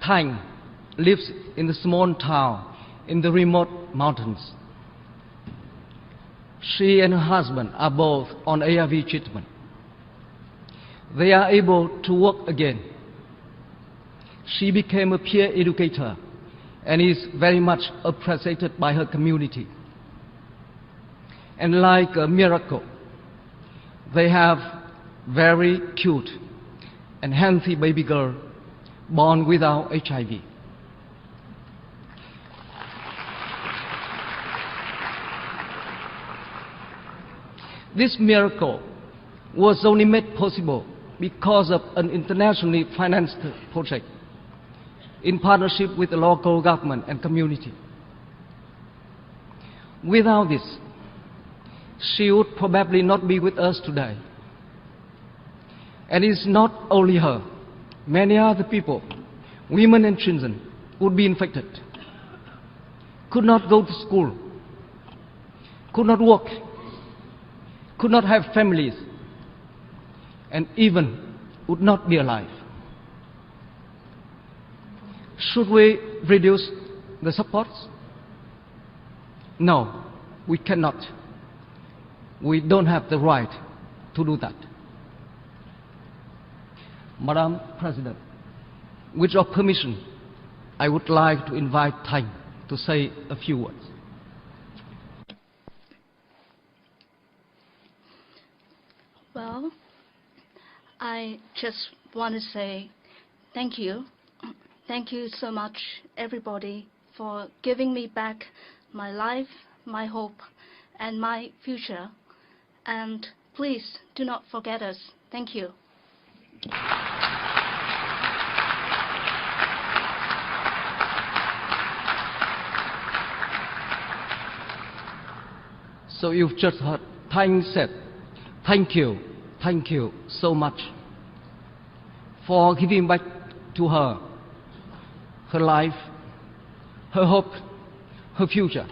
Thien lives in a small town in the remote mountains. She and her husband are both on ARV treatment. They are able to work again. She became a peer educator and is very much appreciated by her community. And like a miracle, they have very cute and healthy baby girl born without HIV. This miracle was only made possible because of an internationally financed project in partnership with the local government and community. Without this, she would probably not be with us today. And it's not only her. Many other people, women and children, would be infected, could not go to school, could not work, could not have families, and even would not be alive. Should we reduce the supports? No, we cannot. We don't have the right to do that. Madam President, with your permission, I would like to invite Thien to say a few words. Well, I just want to say thank you. Thank you so much, everybody, for giving me back my life, my hope, and my future. And please do not forget us. Thank you. So you've just heard Thien said, thank you so much for giving back to her, her life, her hope, her future.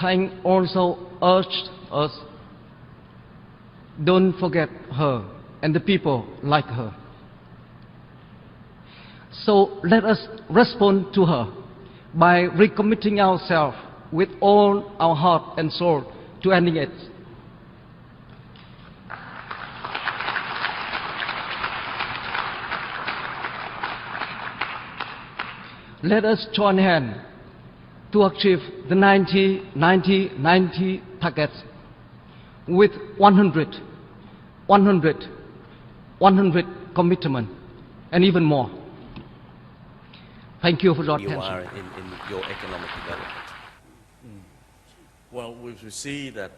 Thien also urged us, don't forget her and the people like her. So let us respond to her by recommitting ourselves with all our heart and soul to ending it. Let us join hands to achieve the 90-90-90 targets with 100 commitment and even more. Thank you for your attention. You are in your economic development. Well, we see that,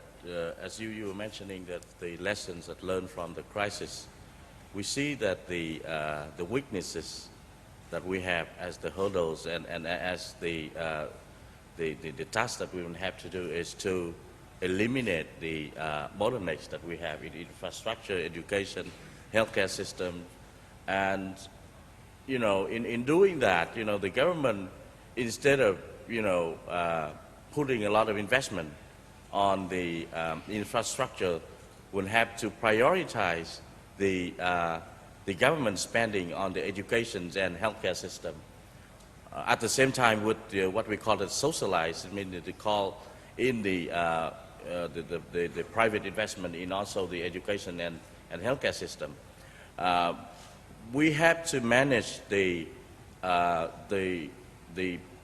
as you were mentioning, that the lessons that learned from the crisis, we see that the weaknesses that we have as the hurdles and as the task that we will have to do is to eliminate the bottlenecks that we have in infrastructure, education, healthcare system, and in doing that, the government, instead of putting a lot of investment on the infrastructure, will have to prioritize the government spending on the education and healthcare system. At the same time, with what we call it socialized, I mean, they call in the private investment in also the education and healthcare system. We have to manage the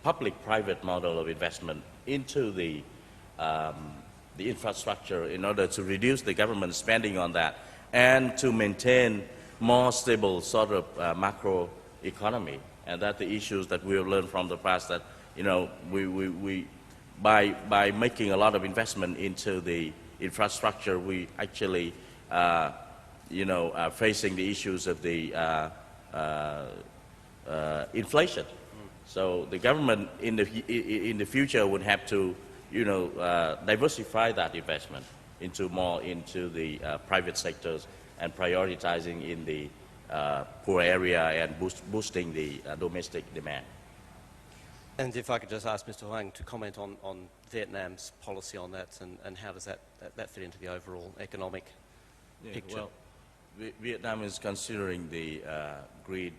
public-private model of investment into the infrastructure in order to reduce the government spending on that and to maintain more stable sort of macro economy. And that's the issues that we have learned from the past, that we by making a lot of investment into the infrastructure, we actually facing the issues of the inflation. So the government in the future would have to diversify that investment more into the private sectors and prioritizing in the poor area and boosting the domestic demand. And if I could just ask Mr. Hoang to comment on Vietnam's policy on that, and how does that fit into the overall economic picture? Well, Vietnam is considering the green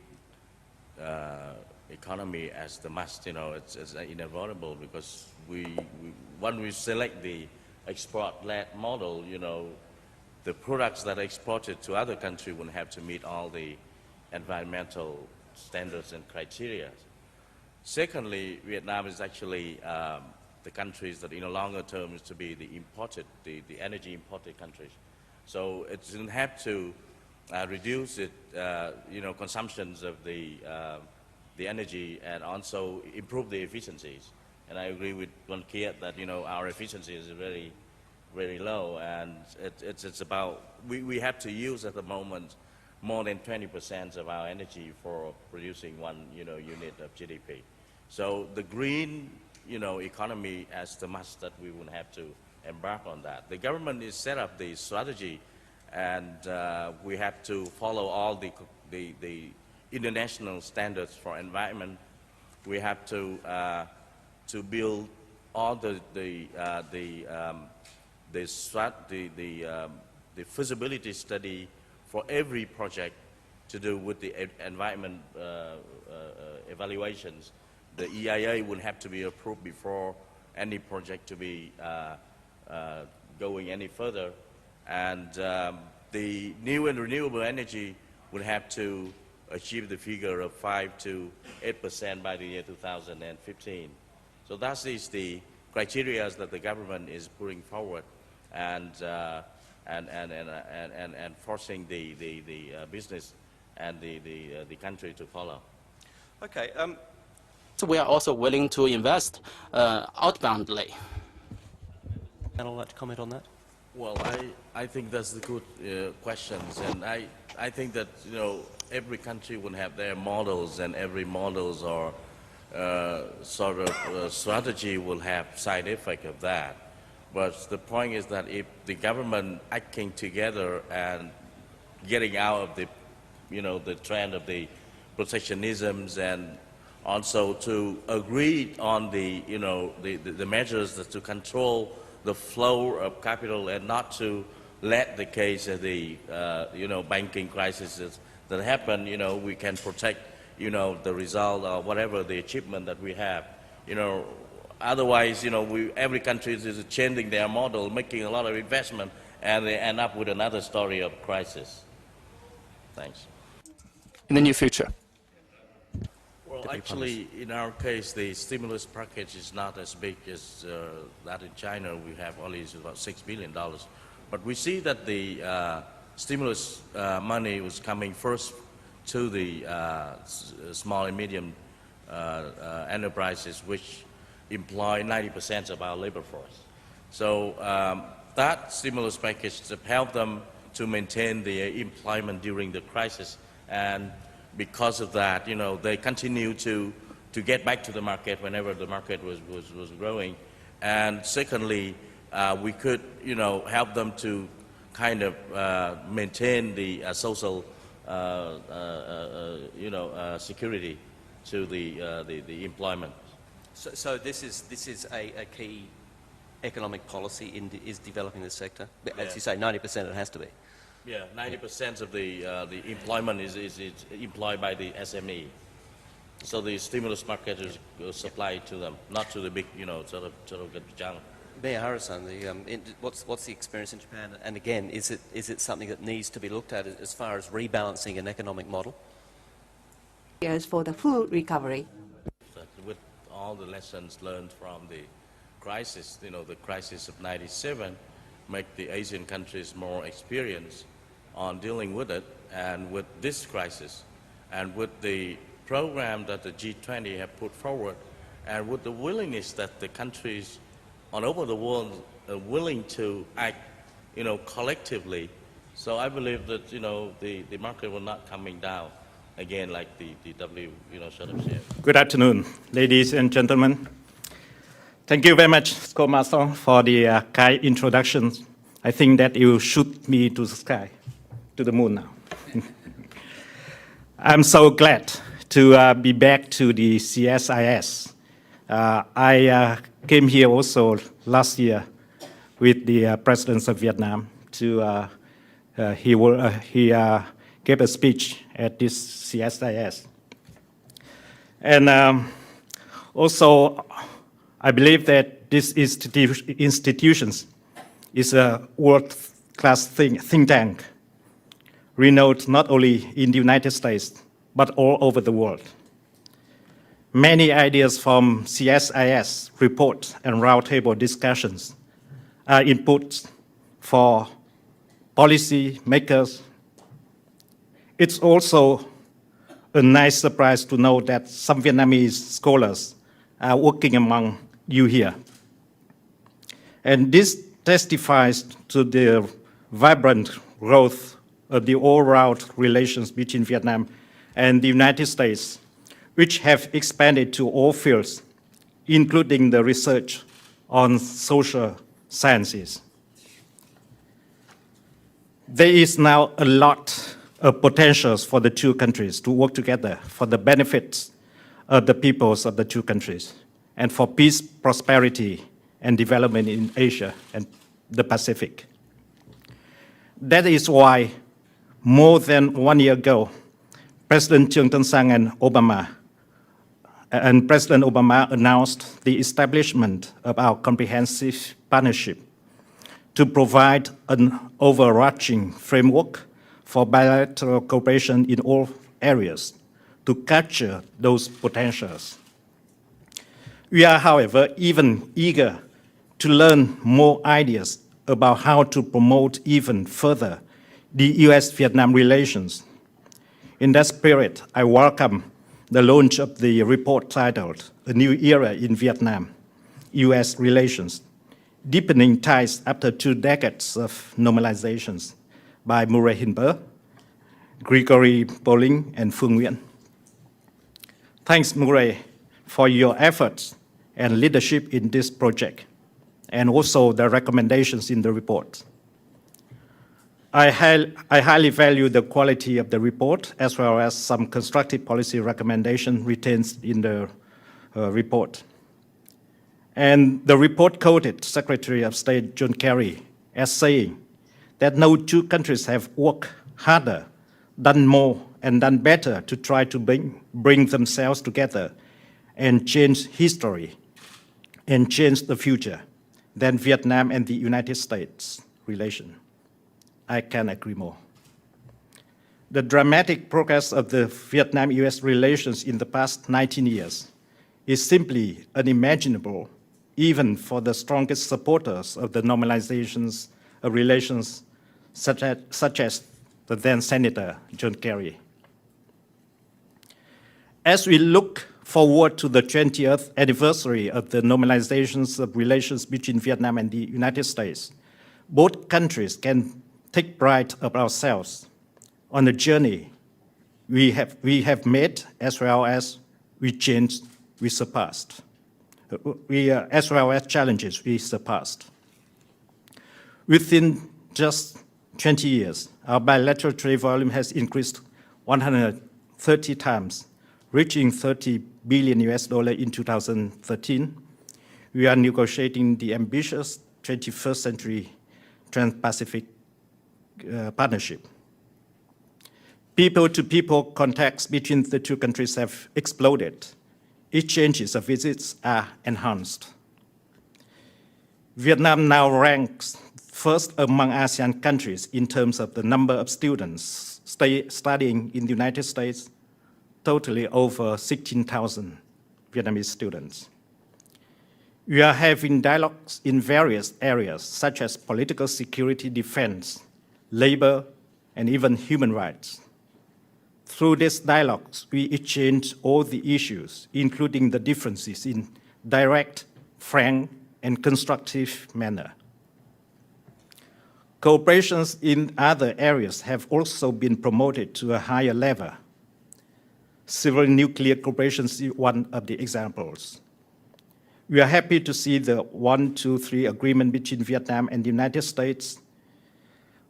economy as the must. It's inevitable because when we select the export-led model, the products that are exported to other countries will have to meet all the environmental standards and criteria. Secondly, Vietnam is actually the countries that in a longer term is to be the energy imported countries. So it doesn't have to reduce it, consumptions of the energy and also improve the efficiencies. And I agree with Quan Kiet that our efficiency is very, very low, and it's about we have to use at the moment more than 20% of our energy for producing one unit of GDP. So the green economy as the must that we will have to embark on that. The government is set up the strategy, and we have to follow all the international standards for environment. We have to build all the feasibility study for every project to do with the environment evaluations. The EIA will have to be approved before any project to be going any further. And the new and renewable energy will have to achieve the figure of 5 to 8% by the year 2015. So that is the criteria that the government is putting forward and forcing the business and the country to follow. Okay. So we are also willing to invest outboundly. And I'd like to comment on that. Well, I think that's the good questions, and I think that every country will have their models, and every models or sort of strategy will have side effect of that. But the point is that if the government acting together and getting out of the trend of the protectionisms, and also to agree on the measures to control the flow of capital and not to let the case of the banking crises that happen, we can protect the result or whatever the achievement that we have. Otherwise, every country is changing their model, making a lot of investment, and they end up with another story of crisis. Thanks. In the near future. Well, actually, in our case, the stimulus package is not as big as that in China. We have only about $6 billion. But we see that the stimulus money was coming first to the small and medium enterprises, which employ 90% of our labor force. So that stimulus package helped them to maintain the employment during the crisis, and because of that, they continue to get back to the market whenever the market was growing. And secondly, we could help them to kind of maintain the social security to the employment. So this is a key economic policy is developing this sector. As you say, 90% it has to be. Yeah, 90% of the employment is employed by the SME. So the stimulus market is supplied to them, not to the big, sort of junk. Mayor Harrison, what's the experience in Japan? And again, is it something that needs to be looked at as far as rebalancing an economic model? Years for the full recovery. With all the lessons learned from the crisis, the crisis of '97, make the Asian countries more experienced on dealing with it, and with this crisis, and with the program that the G20 have put forward, and with the willingness that the countries all over the world are willing to act, collectively. So I believe that, the market will not coming down again like the W, sort of share. Good afternoon, ladies and gentlemen. Thank you very much, Schoolmaster, for the kind introduction. I think that you shoot me to the sky, to the moon now. I'm so glad to be back to the CSIS. I came here also last year with the presidents of Vietnam to he gave a speech at this CSIS. And also, I believe that this institutions is a world-class think tank, renowned not only in the United States, but all over the world. Many ideas from CSIS reports and roundtable discussions are inputs for policy makers. It's also a nice surprise to know that some Vietnamese scholars are working among you here. And this testifies to the vibrant growth of the all-round relations between Vietnam and the United States, which have expanded to all fields, including the research on social sciences. There is now a lot of potentials for the two countries to work together for the benefits of the peoples of the two countries and for peace, prosperity, and development in Asia and the Pacific. That is why, more than 1 year ago, President Trương Tân Sang and President Obama announced the establishment of our comprehensive partnership to provide an overarching framework for bilateral cooperation in all areas to capture those potentials. We are, however, even eager to learn more ideas about how to promote even further the US-Vietnam relations. In that spirit, I welcome the launch of the report titled A New Era in Vietnam-US Relations, Deepening Ties After 2 Decades of Normalizations by Murray Hinber, Gregory Bowling, and Phương Nguyen. Thanks, Murray, for your efforts and leadership in this project, and also the recommendations in the report. I highly value the quality of the report, as well as some constructive policy recommendation retained in the report. And the report quoted Secretary of State John Kerry as saying that no two countries have worked harder, done more, and done better to try to bring themselves together and change history and change the future than Vietnam and the United States relation. I can't agree more. The dramatic progress of the Vietnam-US relations in the past 19 years is simply unimaginable, even for the strongest supporters of the normalizations of relations, such as the then Senator John Kerry. As we look forward to the 20th anniversary of the normalizations of relations between Vietnam and the United States, both countries can take pride of ourselves on the journey we have made, as well as we surpassed. As well as challenges we surpassed. Within just 20 years, our bilateral trade volume has increased 130 times, reaching $30 billion in 2013. We are negotiating the ambitious 21st century Trans-Pacific Partnership. People-to-people contacts between the two countries have exploded. Exchanges of visits are enhanced. Vietnam now ranks first among ASEAN countries in terms of the number of students studying in the United States, totally over 16,000 Vietnamese students. We are having dialogues in various areas, such as political security, defense, labor, and even human rights. Through these dialogues, we exchange all the issues, including the differences, in direct, frank, and constructive manner. Cooperations in other areas have also been promoted to a higher level. Civil nuclear cooperation is one of the examples. We are happy to see the 123 agreement between Vietnam and the United States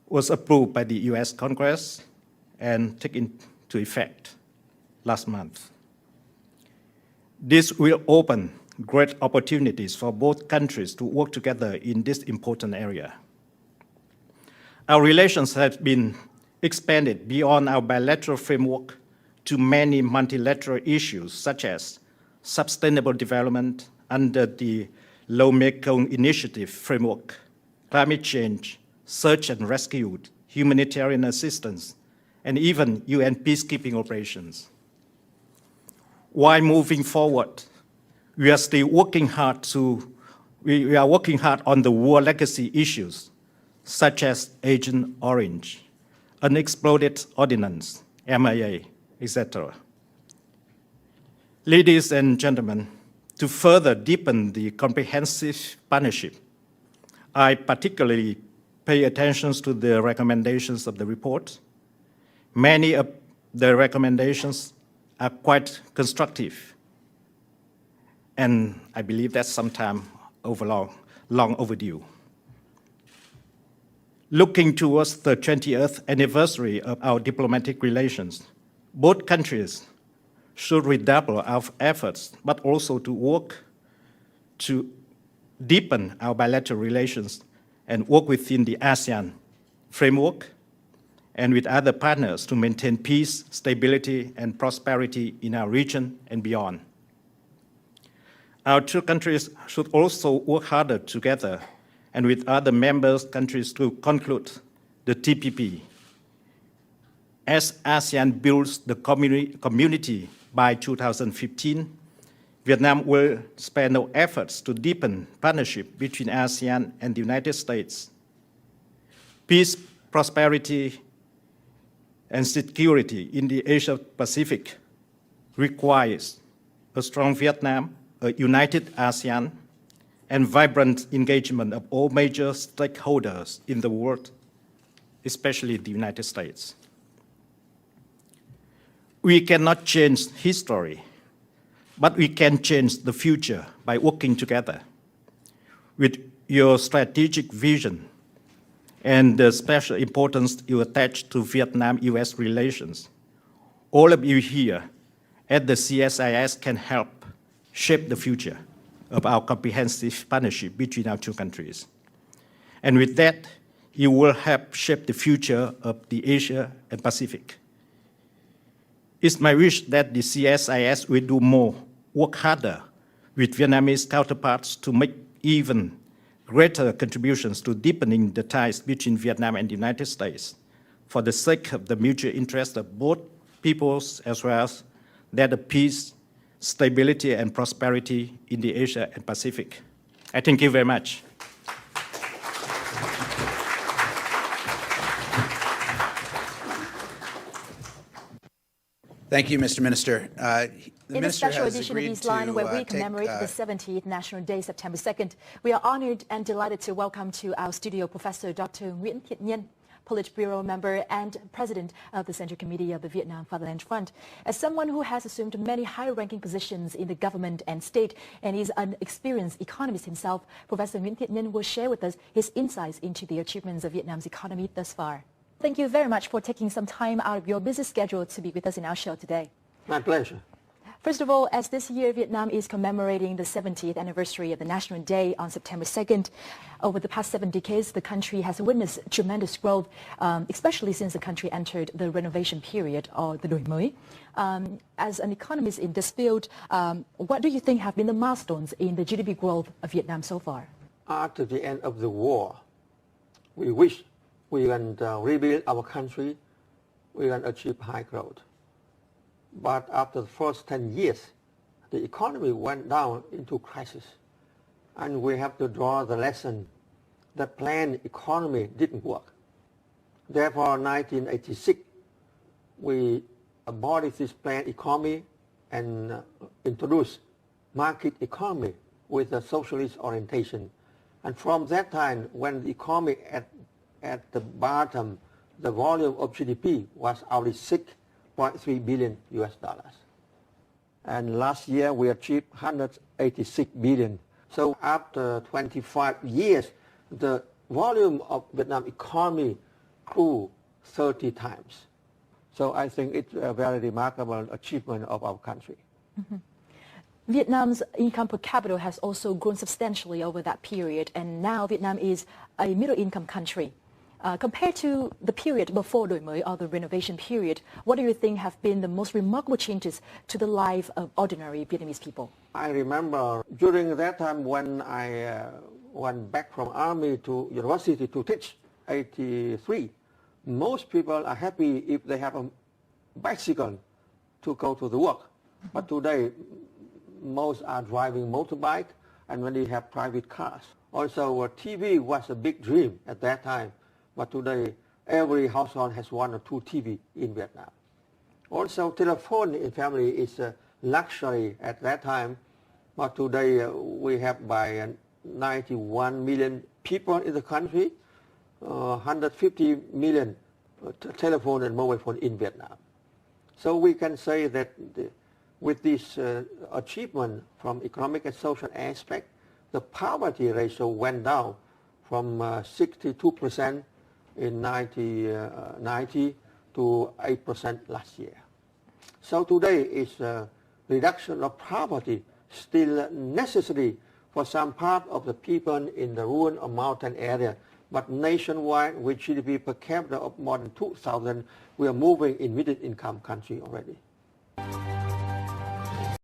was approved by the US Congress and taken into effect last month. This will open great opportunities for both countries to work together in this important area. Our relations have been expanded beyond our bilateral framework to many multilateral issues such as sustainable development under the Low Mekong Initiative framework, climate change, search and rescue, humanitarian assistance, and even UN peacekeeping operations. While moving forward, we are still working hard on the war legacy issues, such as Agent Orange, unexploded ordnance, MIA, etc. Ladies and gentlemen, to further deepen the comprehensive partnership, I particularly pay attention to the recommendations of the report. Many of the recommendations are quite constructive, and I believe that's sometime long overdue. Looking towards the 20th anniversary of our diplomatic relations, both countries should redouble our efforts, but also to work to deepen our bilateral relations and work within the ASEAN framework and with other partners to maintain peace, stability, and prosperity in our region and beyond. Our two countries should also work harder together and with other member countries to conclude the TPP. As ASEAN builds the community by 2015, Vietnam will spare no efforts to deepen partnership between ASEAN and the United States. Peace, prosperity, and security in the Asia-Pacific requires a strong Vietnam, a united ASEAN, and vibrant engagement of all major stakeholders in the world, especially the United States. We cannot change history, but we can change the future by working together. With your strategic vision and the special importance you attach to Vietnam-US relations, all of you here at the CSIS can help shape the future of our comprehensive partnership between our two countries. And with that, you will help shape the future of the Asia and Pacific. It's my wish that the CSIS will do more, work harder with Vietnamese counterparts to make even greater contributions to deepening the ties between Vietnam and the United States for the sake of the mutual interest of both peoples as well as that of peace, stability, and prosperity in the Asia and Pacific. I thank you very much. Thank you, Mr. Minister. In a special edition of East Line, where we commemorate the 70th National Day, September 2nd, we are honored and delighted to welcome to our studio Professor Dr. Nguyen, Nhan, Politburo member and president of the Central Committee of the Vietnam Fatherland Front. As someone who has assumed many high-ranking positions in the government and state and is an experienced economist himself, Professor Nguyen Nhan will share with us his insights into the achievements of Vietnam's economy thus far. Thank you very much for taking some time out of your busy schedule to be with us in our show today. My pleasure. First of all, as this year Vietnam is commemorating the 70th anniversary of the National Day on September 2nd, over the past 7 decades, the country has witnessed tremendous growth, especially since the country entered the renovation period, or the đổi mới. As an economist in this field, what do you think have been the milestones in the GDP growth of Vietnam so far? After the end of the war, we wish we can rebuild our country, we can achieve high growth. But after the first 10 years, the economy went down into crisis. And we have to draw the lesson that planned economy didn't work. Therefore, in 1986, we abolished this planned economy and introduced market economy with a socialist orientation. And from that time, when the economy at the bottom, the volume of GDP was only $6.3 billion US. And last year we achieved 186 billion. So after 25 years, the volume of Vietnam economy grew 30 times. So I think it's a very remarkable achievement of our country. Mm-hmm. Vietnam's income per capita has also grown substantially over that period, and now Vietnam is a middle-income country. Compared to the period before Đổi mới or the renovation period, what do you think have been the most remarkable changes to the life of ordinary Vietnamese people? I remember during that time when I went back from army to university to teach, 83, most people are happy if they have a bicycle to go to the work. But today, most are driving motorbike and when they have private cars. Also, TV was a big dream at that time. But today, every household has 1 or 2 TV in Vietnam. Also, telephone in family is a luxury at that time. But today, we have by 91 million people in the country, 150 million telephone and mobile phone in Vietnam. So we can say that with this achievement from economic and social aspect, the poverty ratio went down from 62% in 1990 to 8% last year. So today is a reduction of poverty still necessary for some part of the people in the rural or mountain area. But nationwide, with GDP per capita of more than 2,000, we are moving in middle income country already.